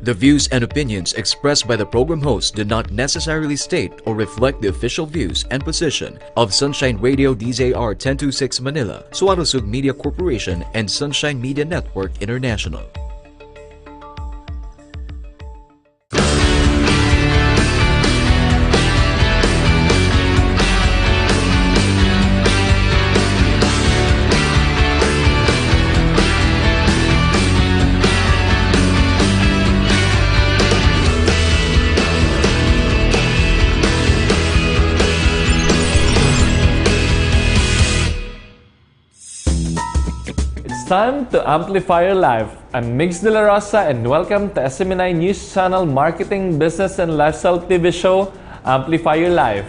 The views and opinions expressed by the program host do not necessarily state or reflect the official views and position of Sunshine Radio DZR 1026 Manila, Suarosug Media Corporation, and Sunshine Media Network International. Time to amplify your life. I'm MIGS de la Rosa and welcome to SMNI News Channel Marketing, Business and Lifestyle TV show, Amplify Your Life.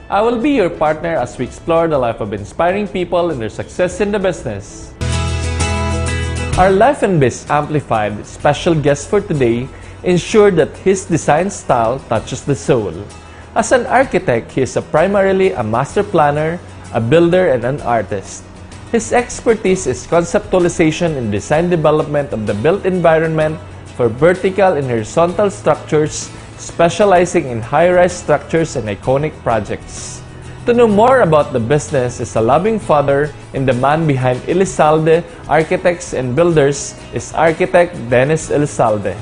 I will be your partner as we explore the life of inspiring people and their success in the business. Our Life and Biz Amplified special guest for today ensured that his design style touches the soul. As an architect, he is primarily a master planner, a builder, and an artist. His expertise is conceptualization and design development of the built environment for vertical and horizontal structures, specializing in high-rise structures and iconic projects. To know more about the business is a loving father and the man behind ELIZALDE Architects and Builders is architect Dennis ELIZALDE.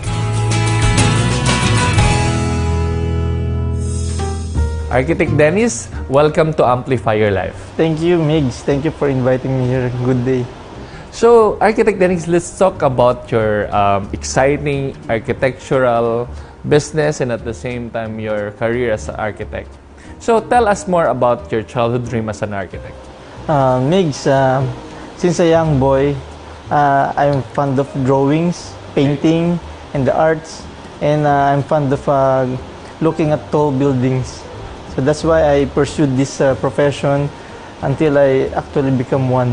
Architect Dennis, welcome to Amplify Your Life. Thank you, Migs. Thank you for inviting me here. Good day. So, Architect Dennis, let's talk about your exciting architectural business and at the same time your career as an architect. So, tell us more about your childhood dream as an architect. Migs, since a young boy, I'm fond of drawings, painting, and the arts. And I'm fond of looking at tall buildings. So that's why I pursued this profession until I actually become one.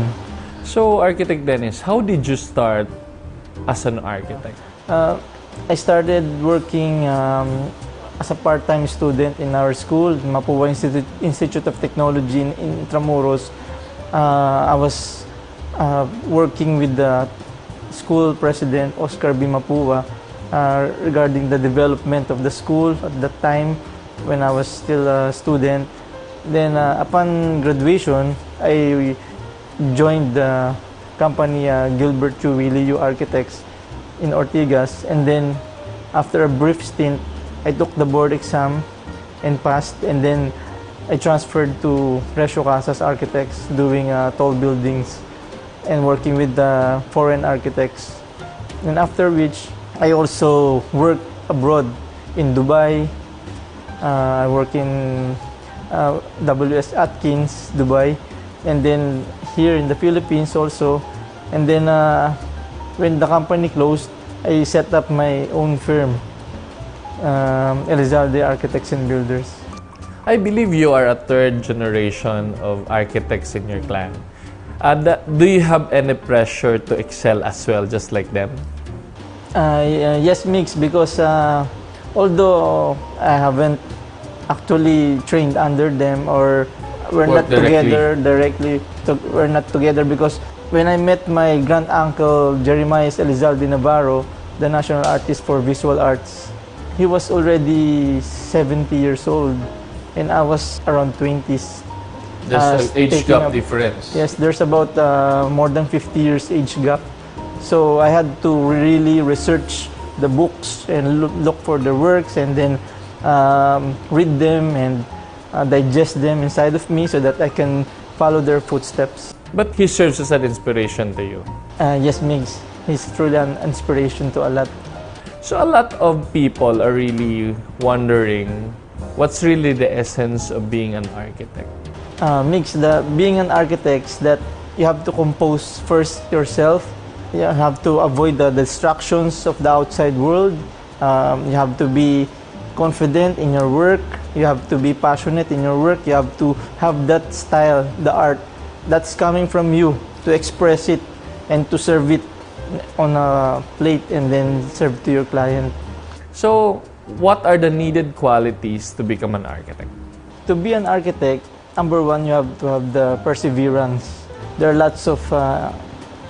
So, Architect Dennis, how did you start as an architect? I started working as a part-time student in our school, Mapua Institute of Technology in Intramuros. I was working with the school president, Oscar B. Mapua, regarding the development of the school at that time, when I was still a student. Then upon graduation, I joined the company Gilbert Chuwiliu Architects in Ortigas, and then after a brief stint, I took the board exam and passed, and then I transferred to Recio Casas Architects, doing tall buildings and working with the foreign architects. And after which, I also worked abroad in Dubai. I work in W.S. Atkins, Dubai, and then here in the Philippines also. And then when the company closed, I set up my own firm, ELIZALDE Architects and Builders. I believe you are a third generation of architects in your clan. Do you have any pressure to excel as well, just like them? Yes, mix, because although I haven't actually trained under them, or we're not together directly, we're not together, because when I met my grand uncle Jeremiah Elizalde Navarro, the national artist for visual arts, he was already 70 years old and I was around 20s. There's an age gap difference. Yes, there's about more than 50 years age gap. So I had to really research the books and look for the works, and then read them and digest them inside of me so that I can follow their footsteps. But he serves as an inspiration to you. Yes, Migs. He's truly an inspiration to a lot. So a lot of people are really wondering what's really the essence of being an architect. Migs, being an architect is that you have to compose first yourself. You have to avoid the distractions of the outside world. You have to be confident in your work. You have to be passionate in your work. You have to have that style, the art that's coming from you, to express it and to serve it on a plate and then serve to your client. So, what are the needed qualities to become an architect? To be an architect, number one, you have to have the perseverance. There are lots of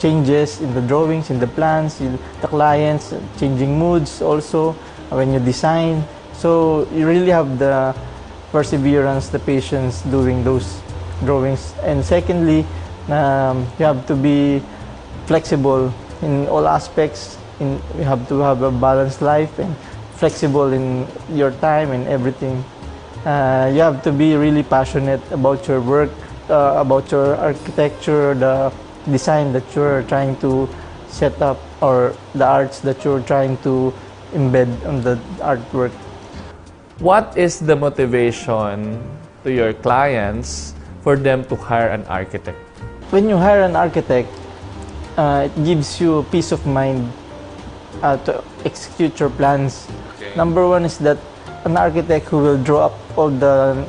changes in the drawings, in the plans, in the clients, changing moods also when you design. So you really have the perseverance, the patience doing those drawings. And secondly, you have to be flexible in all aspects. You have to have a balanced life and flexible in your time and everything. You have to be really passionate about your work, about your architecture, the design that you're trying to set up, or the arts that you're trying to embed on the artwork. What is the motivation to your clients for them to hire an architect? When you hire an architect, it gives you peace of mind to execute your plans. Okay. Number one is that an architect who will draw up all the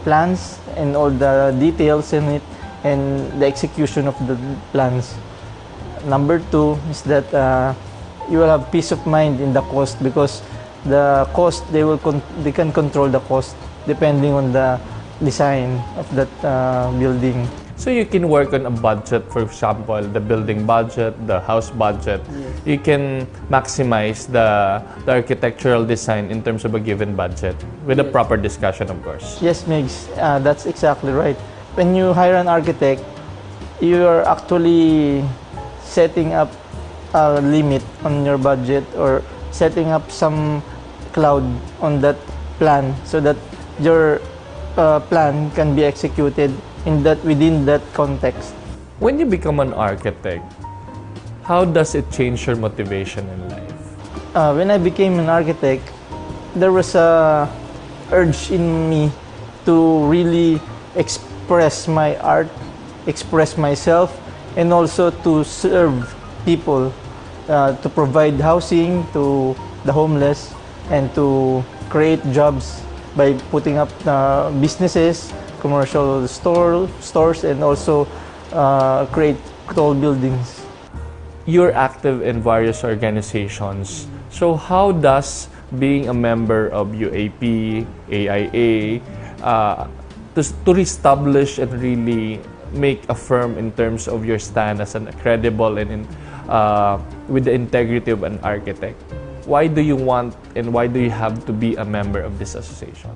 plans and all the details in it and the execution of the plans. Number two is that you will have peace of mind in the cost, because the cost they can control the cost depending on the design of that building. So you can work on a budget, for example, the building budget, the house budget. Yes. You can maximize the architectural design in terms of a given budget with a proper discussion, of course. Yes, Migs, that's exactly right. When you hire an architect, you are actually setting up a limit on your budget, or setting up some cloud on that plan so that your plan can be executed within that context. When you become an architect, how does it change your motivation in life? When I became an architect, there was a urge in me to really express my art, express myself, and also to serve people, to provide housing to the homeless, and to create jobs by putting up businesses, commercial stores, and also create tall buildings. You're active in various organizations. So how does being a member of UAP, AIA, to establish and really make a firm in terms of your stand as a credible and with the integrity of an architect? Why do you want and why do you have to be a member of this association?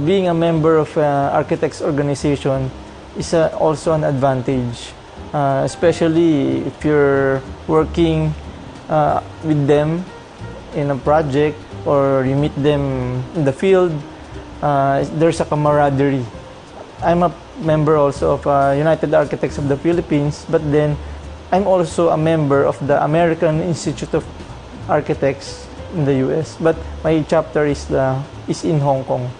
Being a member of an architects organization is also an advantage, especially if you're working with them in a project or you meet them in the field. There's a camaraderie. I'm a member also of United Architects of the Philippines, but then I'm also a member of the American Institute of Architects in the US, but my chapter is in Hong Kong.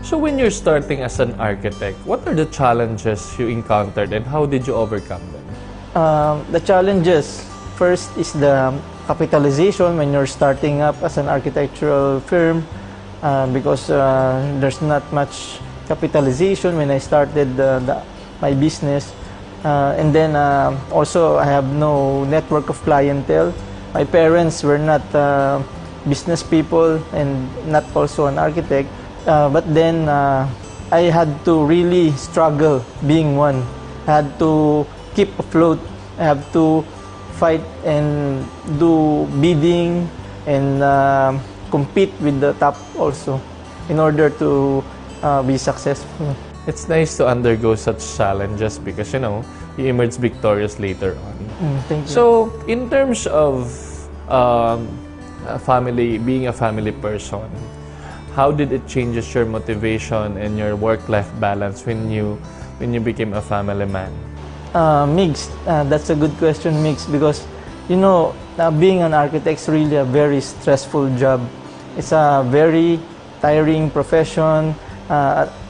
So when you're starting as an architect, what are the challenges you encountered and how did you overcome them? The challenges, first is the capitalization when you're starting up as an architectural firm, because there's not much capitalization when I started my business. And then also I have no network of clientele. My parents were not business people and not also an architect. But then I had to really struggle being one. I had to keep afloat. I have to fight and do bidding and compete with the top also in order to be successful. It's nice to undergo such challenges because, you know, you emerge victorious later on. Thank you. So, in terms of being a family person, how did it changes your motivation and your work-life balance when you became a family man? Mixed. That's a good question, mixed, because you know, being an architect is really a very stressful job. It's a very tiring profession.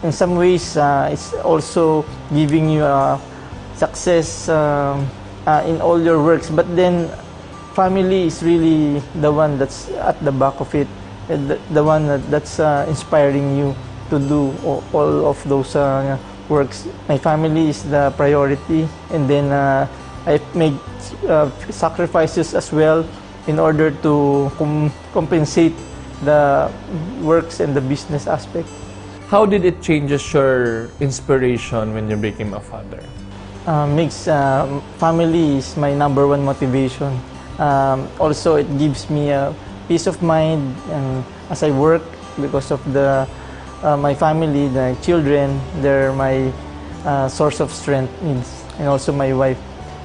In some ways, it's also giving you success in all your works. But then, family is really the one that's at the back of it, the one that's inspiring you to do all of those works. My family is the priority, and then I make sacrifices as well in order to compensate the works and the business aspect. How did it changes your inspiration when you became a father? MIGS, family is my number one motivation. Also, it gives me a peace of mind as I work because of my family, the children. They're my source of strength, and also my wife.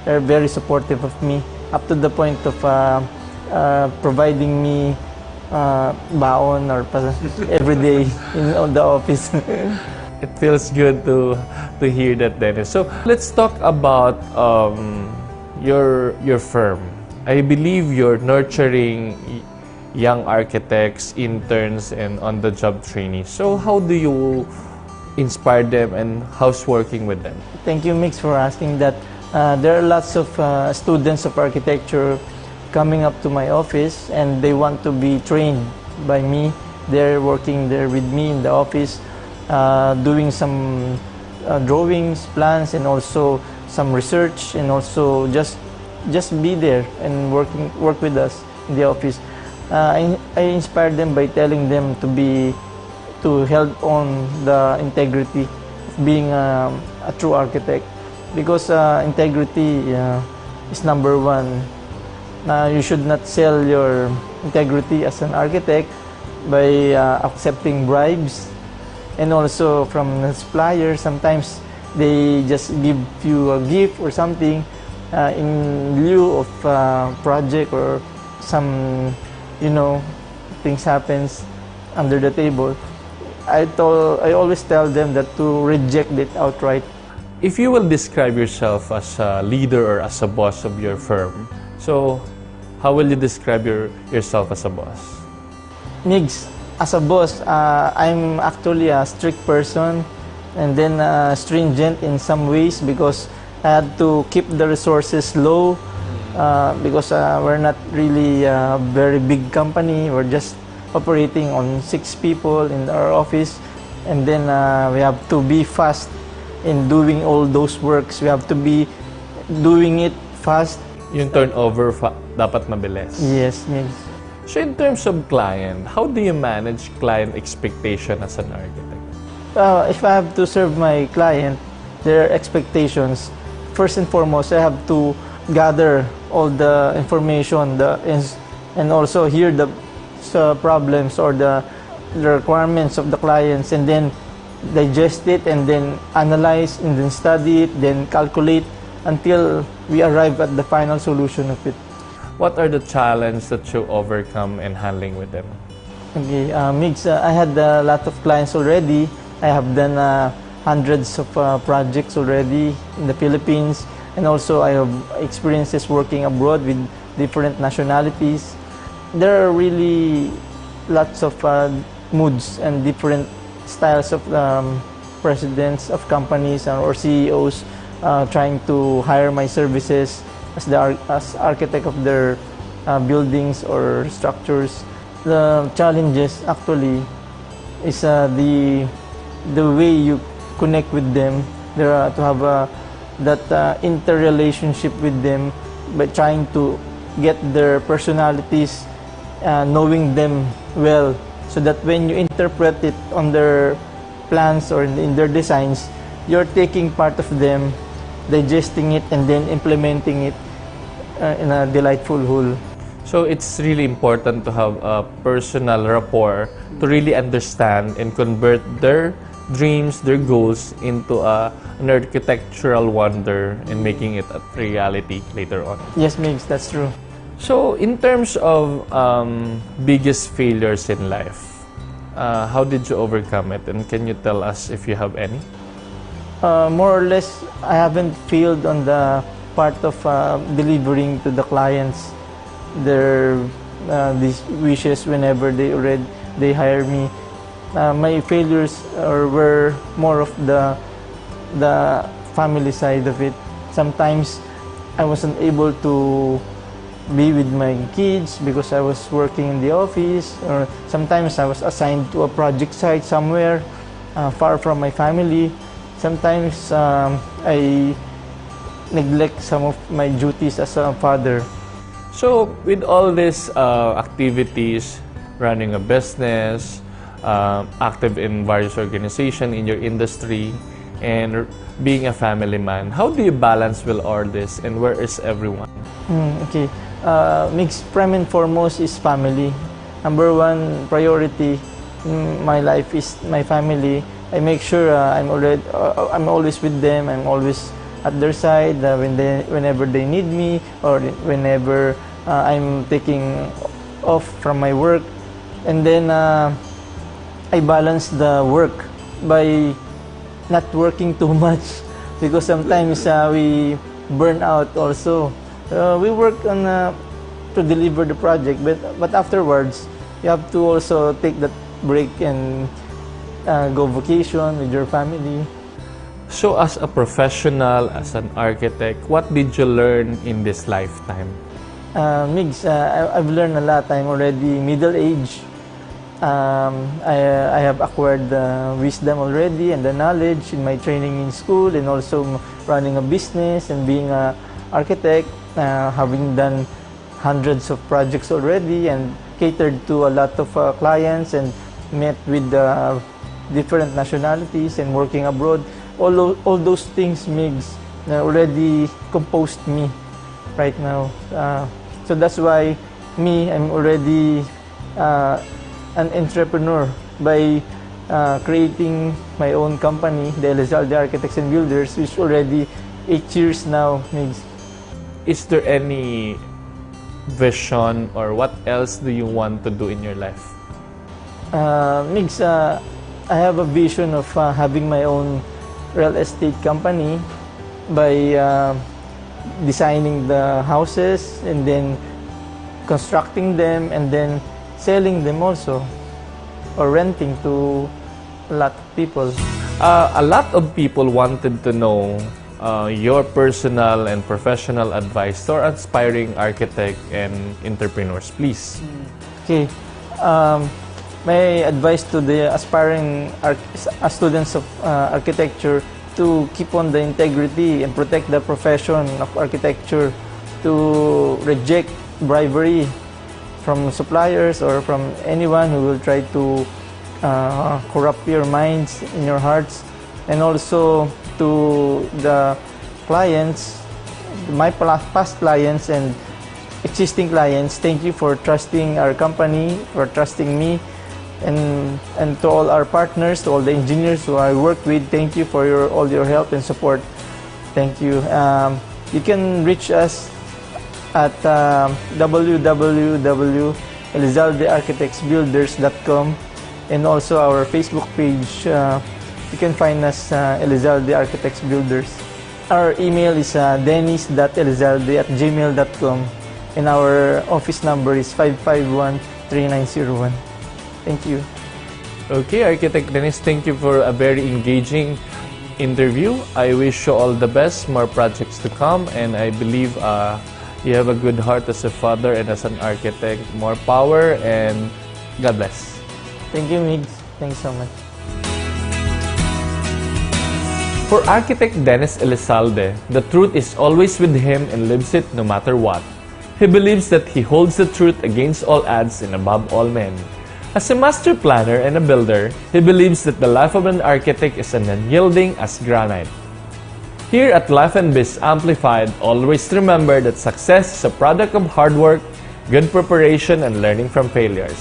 They're very supportive of me up to the point of providing me baon or every day in the office. It feels good to hear that, Dennis. So let's talk about your firm. I believe you're nurturing young architects, interns, and on-the-job trainees. So how do you inspire them, and how's working with them? Thank you, Mix, for asking that. There are lots of students of architecture coming up to my office, and they want to be trained by me. They're working there with me in the office, doing some drawings, plans, and also some research, and also just be there and work with us in the office. I inspire them by telling them to held on the integrity of being a true architect, because integrity is number one. You should not sell your integrity as an architect by accepting bribes, and also from the supplier. Sometimes they just give you a gift or something in lieu of project, or some things happens under the table. I always tell them that to reject it outright. If you will describe yourself as a leader or as a boss of your firm, so how will you describe yourself as a boss? MIGS, as a boss, I'm actually a strict person, and then stringent in some ways, because I had to keep the resources low, because we're not really a very big company. We're just operating on 6 people in our office, and then we have to be fast in doing all those works. We have to be doing it fast. Yung turnover dapat mabilis. Yes, MIGS. So in terms of client, how do you manage client expectation as an architect? If I have to serve my client, their expectations, first and foremost, I have to gather all the information and also hear the problems or the requirements of the clients, and then digest it, and then analyze, and then study it, then calculate until we arrive at the final solution of it. What are the challenges that you overcome in handling with them? Okay, MIGS, I had a lot of clients already. I have done hundreds of projects already in the Philippines, and also I have experiences working abroad with different nationalities. There are really lots of moods and different styles of presidents of companies or CEOs trying to hire my services as architect of their buildings or structures. The challenges actually is the way you connect with them. There are to have that interrelationship with them by trying to get their personalities, knowing them well, so that when you interpret it on their plans or in their designs, you're taking part of them, digesting it, and then implementing it in a delightful whole. So it's really important to have a personal rapport to really understand and convert their dreams, their goals into an architectural wonder and making it a reality later on. Yes, Migs, that's true. So in terms of biggest failures in life, how did you overcome it, and can you tell us if you have any? More or less, I haven't failed on the part of delivering to the clients their these wishes whenever they hire me. My failures were more of the family side of it. Sometimes I wasn't able to be with my kids because I was working in the office, or sometimes I was assigned to a project site somewhere far from my family. Sometimes I neglect some of my duties as a father. So with all these activities, running a business, active in various organizations in your industry, and being a family man. How do you balance with all this, and where is everyone? Okay. MIGS prime and foremost is family. Number one priority in my life is my family. I make sure I'm always with them. I'm always at their side whenever they need me, or whenever I'm taking off from my work. And then I balance the work by not working too much, because sometimes we burn out also. We work on to deliver the project, but afterwards you have to also take that break and go vacation with your family. So as a professional, as an architect, what did you learn in this lifetime? MIGS, I've learned a lot. I'm already middle age. I have acquired the wisdom already and the knowledge in my training in school, and also running a business and being an architect, having done hundreds of projects already and catered to a lot of clients and met with different nationalities and working abroad. All those things MIGS already composed me right now. So that's why I'm already an entrepreneur by creating my own company, the ELIZALDE Architects and Builders, which already 8 years now, MIGS. Is there any vision, or what else do you want to do in your life? MIGS, I have a vision of having my own real estate company by designing the houses and then constructing them and then selling them also, or renting to a lot of people. A lot of people wanted to know your personal and professional advice to our aspiring architect and entrepreneurs, please. Okay. My advice to the aspiring students of architecture to keep on the integrity and protect the profession of architecture, to reject bribery from suppliers or from anyone who will try to corrupt your minds and your hearts, and also to the clients, my past clients and existing clients. Thank you for trusting our company, for trusting me, and to all our partners, to all the engineers who I work with, thank you for all your help and support. Thank you. You can reach us at www.elizaldearchitectsbuilders.com, and also our Facebook page. You can find us ELIZALDE Architects Builders. Our email is dennis.elizalde@gmail.com, and our office number is 551-3901. Thank you. Okay, Architect Dennis, thank you for a very engaging interview. I wish you all the best, more projects to come, and I believe you have a good heart as a father and as an architect. More power, and God bless. Thank you, MIGS. Thanks so much. For Architect Dennis ELIZALDE, the truth is always with him and lives it no matter what. He believes that he holds the truth against all odds and above all men. As a master planner and a builder, he believes that the life of an architect is as unyielding as granite. Here at Life and Biz Amplified, always remember that success is a product of hard work, good preparation, and learning from failures.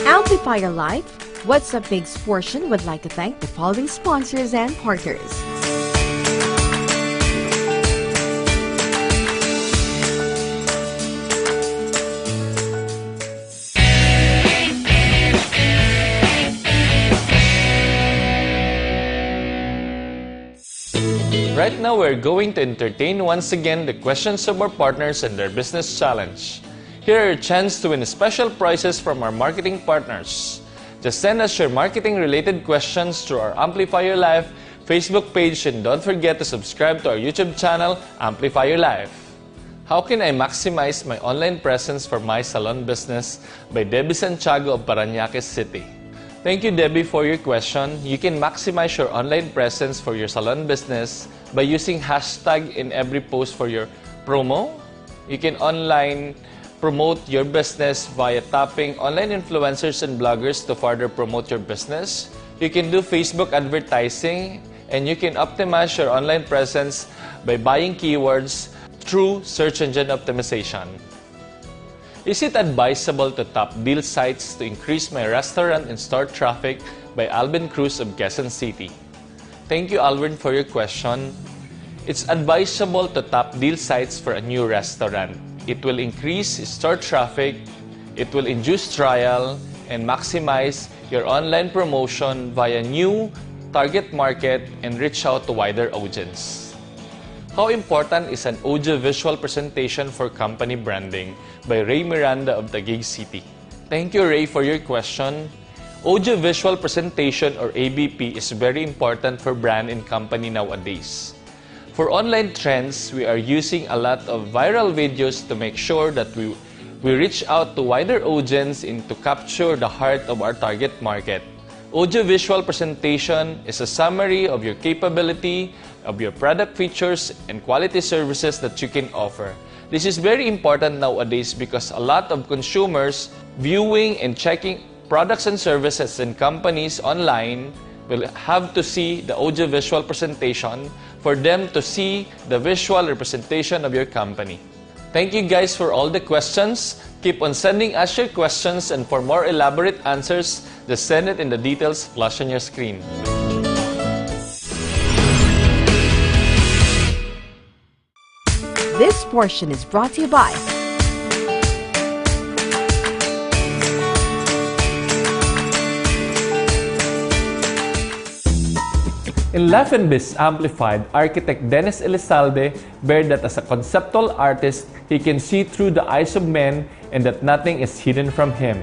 Amplify your life. What's Up MIGS portion would like to thank the following sponsors and partners. Right now, we're going to entertain once again the questions of our partners and their business challenge. Here are your chance to win special prizes from our marketing partners. Just send us your marketing-related questions through our Amplify Your Life Facebook page, and don't forget to subscribe to our YouTube channel, Amplify Your Life. How can I maximize my online presence for my salon business? By Debbie Santiago of Parañaque City. Thank you, Debbie, for your question. You can maximize your online presence for your salon business by using hashtag in every post for your promo, You can online promote your business via tapping online influencers and bloggers to further promote your business. You can do Facebook advertising, and you can optimize your online presence by buying keywords through search engine optimization. Is it advisable to tap deal sites to increase my restaurant and store traffic? By Alvin Cruz of Quezon City. Thank you, Alvin, for your question. It's advisable to tap deal sites for a new restaurant. It will increase store traffic, it will induce trial, and maximize your online promotion via new target market and reach out to wider audience. How important is an audio-visual presentation for company branding? By Ray Miranda of Taguig City. Thank you, Ray, for your question. Audio-visual presentation, or AVP, is very important for brand and company nowadays. For online trends, we are using a lot of viral videos to make sure that we reach out to wider audience and to capture the heart of our target market. Audio-visual presentation is a summary of your capability, of your product features, and quality services that you can offer. This is very important nowadays because a lot of consumers viewing and checking products and services and companies online will have to see the audio-visual presentation for them to see the visual representation of your company. Thank you guys for all the questions. Keep on sending us your questions, and for more elaborate answers, just send it in the details flash on your screen. This portion is brought to you by In Life and Biz Amplified, architect Dennis ELIZALDE bared that as a conceptual artist, he can see through the eyes of men and that nothing is hidden from him.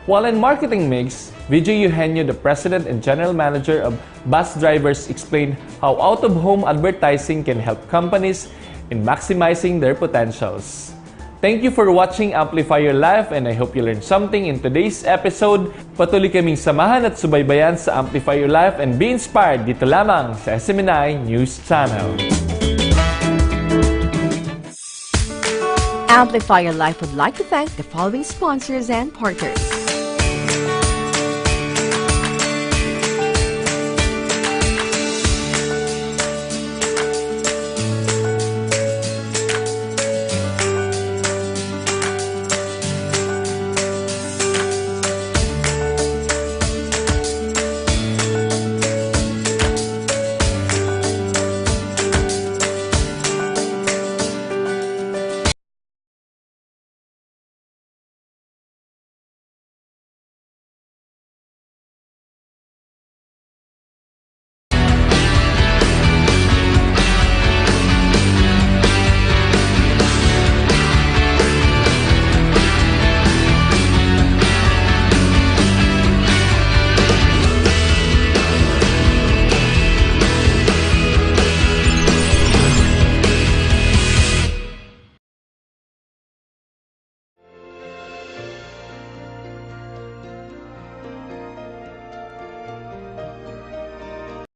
While in Marketing MIGS, Vijay Eugenio, the president and general manager of bus drivers, explained how out-of-home advertising can help companies in maximizing their potentials. Thank you for watching Amplify Your Life, and I hope you learned something in today's episode. Patuloy kaming samahan at subaybayan sa Amplify Your Life and be inspired dito lamang sa SMNI News Channel. Amplify Your Life would like to thank the following sponsors and partners.